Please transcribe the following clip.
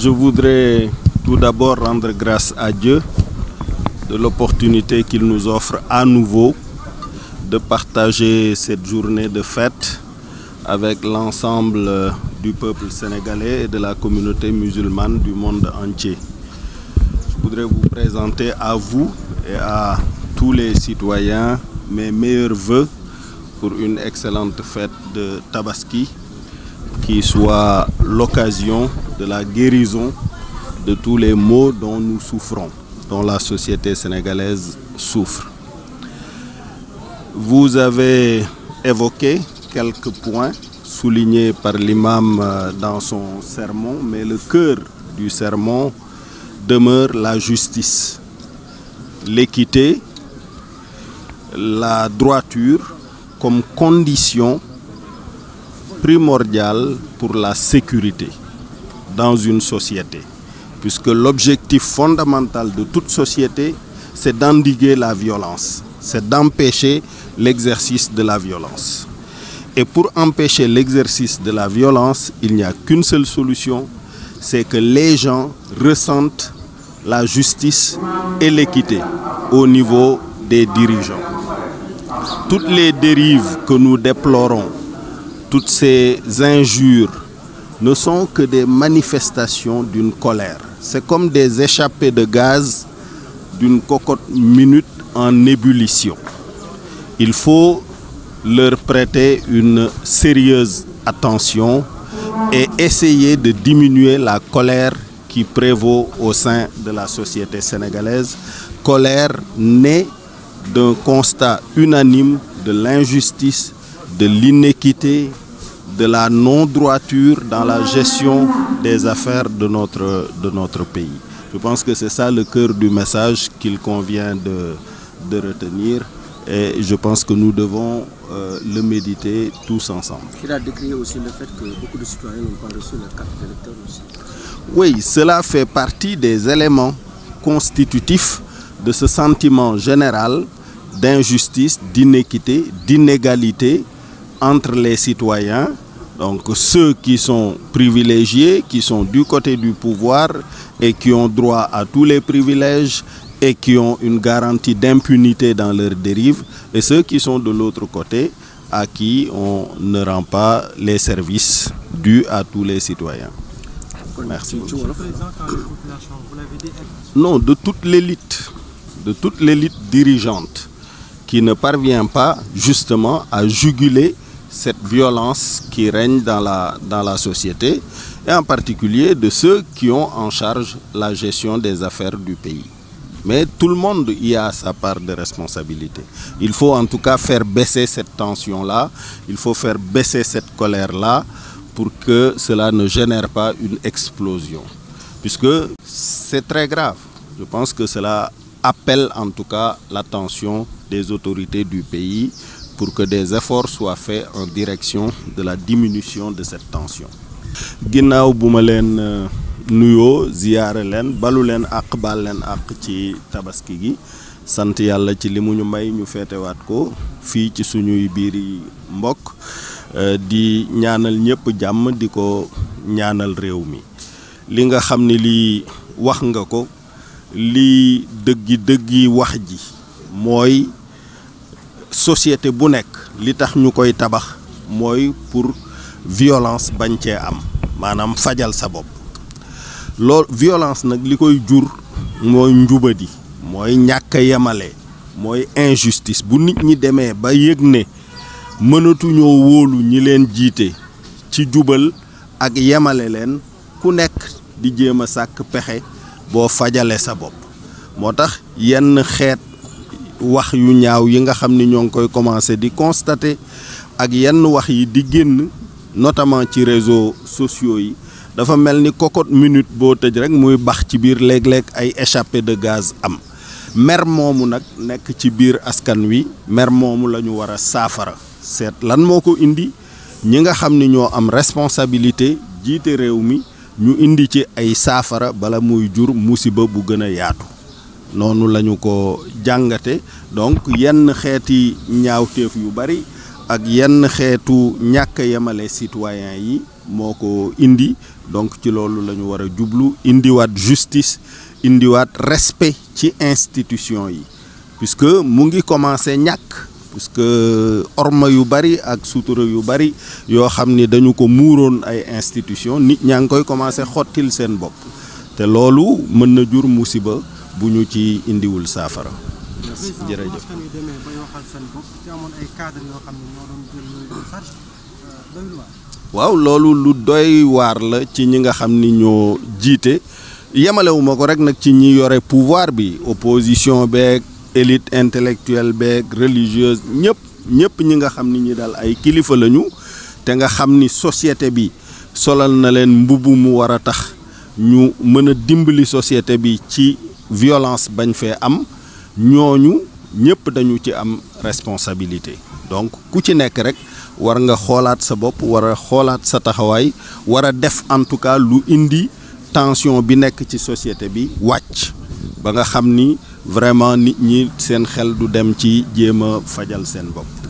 Je voudrais tout d'abord rendre grâce à Dieu de l'opportunité qu'il nous offre à nouveau de partager cette journée de fête avec l'ensemble du peuple sénégalais et de la communauté musulmane du monde entier. Je voudrais vous présenter à vous et à tous les citoyens mes meilleurs vœux pour une excellente fête de Tabaski qui soit l'occasion de la guérison de tous les maux dont nous souffrons, dont la société sénégalaise souffre. Vous avez évoqué quelques points soulignés par l'imam dans son sermon, mais le cœur du sermon demeure la justice, l'équité, la droiture comme condition primordiale pour la sécurité dans une société. Puisque l'objectif fondamental de toute société, c'est d'endiguer la violence, c'est d'empêcher l'exercice de la violence. Et pour empêcher l'exercice de la violence, il n'y a qu'une seule solution, c'est que les gens ressentent la justice et l'équité au niveau des dirigeants. Toutes les dérives que nous déplorons, toutes ces injures, ne sont que des manifestations d'une colère. C'est comme des échappées de gaz d'une cocotte minute en ébullition. Il faut leur prêter une sérieuse attention et essayer de diminuer la colère qui prévaut au sein de la société sénégalaise. Colère née d'un constat unanime de l'injustice, de l'inéquité, de la non-droiture dans la gestion des affaires de notre pays. Je pense que c'est ça le cœur du message qu'il convient de retenir et je pense que nous devons le méditer tous ensemble. Il a décrié aussi le fait que beaucoup de citoyens n'ont pas reçu leur carte d'électeur aussi. Oui, cela fait partie des éléments constitutifs de ce sentiment général d'injustice, d'inéquité, d'inégalité entre les citoyens, donc ceux qui sont privilégiés, qui sont du côté du pouvoir et qui ont droit à tous les privilèges et qui ont une garantie d'impunité dans leurs dérives, et ceux qui sont de l'autre côté, à qui on ne rend pas les services dus à tous les citoyens. Merci beaucoup. Non, de toute l'élite dirigeante qui ne parvient pas justement à juguler cette violence qui règne dans la société et en particulier de ceux qui ont en charge la gestion des affaires du pays. Mais tout le monde y a sa part de responsabilité. Il faut en tout cas faire baisser cette tension-là, il faut faire baisser cette colère-là pour que cela ne génère pas une explosion. Puisque c'est très grave. Je pense que cela appelle en tout cas l'attention des autorités du pays pour que des efforts soient faits en direction de la diminution de cette tension. Ginnaaw bu ma leen nuyoo ziyaare leen balu leen àq baal leen àq ci tabaski gi sant yàlla ci li mu ñu may ñu feetewaat ko fii ci suñuy biiri mbokk di ñaanal ñëpp jàmm di ko ñaanal réew mi li nga xam ni lii wax nga ko lii dëggi wax ji mooy société bu nekk li tax ñu koy tabax mooy pour violence bañ cee am maanaam fajal sa bopp loolu violence nag li koy jur mooy njubadi mooy ñàkk a yemale mooy injustice bu nit ñi demee ba yëg ne mënatuñoo wóolu ñi leen jiite ci jubal ak yemale leen ku nekk di jéem a sàkk pexe boo fajale sa bopp moo tax yenn xeet wax yu ñaaw yi nga xam ni ñoo ngi koy commencer di constater ak yenn wax yi di génn notamment ci réseaux sociaux yi dafa mel ni cocotte minute boo tëj rek muy bax ci biir léeg-léeg ay échappées de gaz am mer moomu nag nekk ci biir askan wi mer moomu la ñu war a saafara seet lan moo ko indi ñi nga xam ni ñoo am responsabilité jiite réew mi ñu indi ci ay saafara bala muy jur musiba bu gën a yaatu noonu lañu ko jàngate donc yenn xeeti ñaawteef yu bari ak yenn xeetu ñàkk yemale citoyen yi moo ko indi. Donc ci loolu la ñu war a jublu indiwaat justice indiwaat respect ci institution yi puisque mu ngi commencé ñàkk puisque orma yu bari ak sutura yu bari yoo xam ni dañu ko muuroon ay institution nit ñaa ngi koy commencé xottil seen bopp te loolu mën na jur musiba bu ñu ci indiwul saafara. jërëjëf. waaw loolu lu doy waar la ci ñi nga xam ni ñoo jiite yemalewuma ko rek nag ci ñi yore pouvoir bi opposition beeg élite intellectuelle beeg religieuse ñëpp ñi nga xam ni ñi daal ay kilifa lañu te nga xam ni société bi solal na leen mbubb mu war a tax ñu mën a dimbali société bi ci violence bañ fee am ñooñu ñëpp dañu ci am responsabilité donc ku ci nekk rek war nga xoolaat sa bopp war a xoolaat sa taxawaay war a def en tout cas lu indi tension bi nekk ci société bi wàcc ba nga xam ni vraiment nit ñi seen xel du dem ci jéem a fajal seen bopp.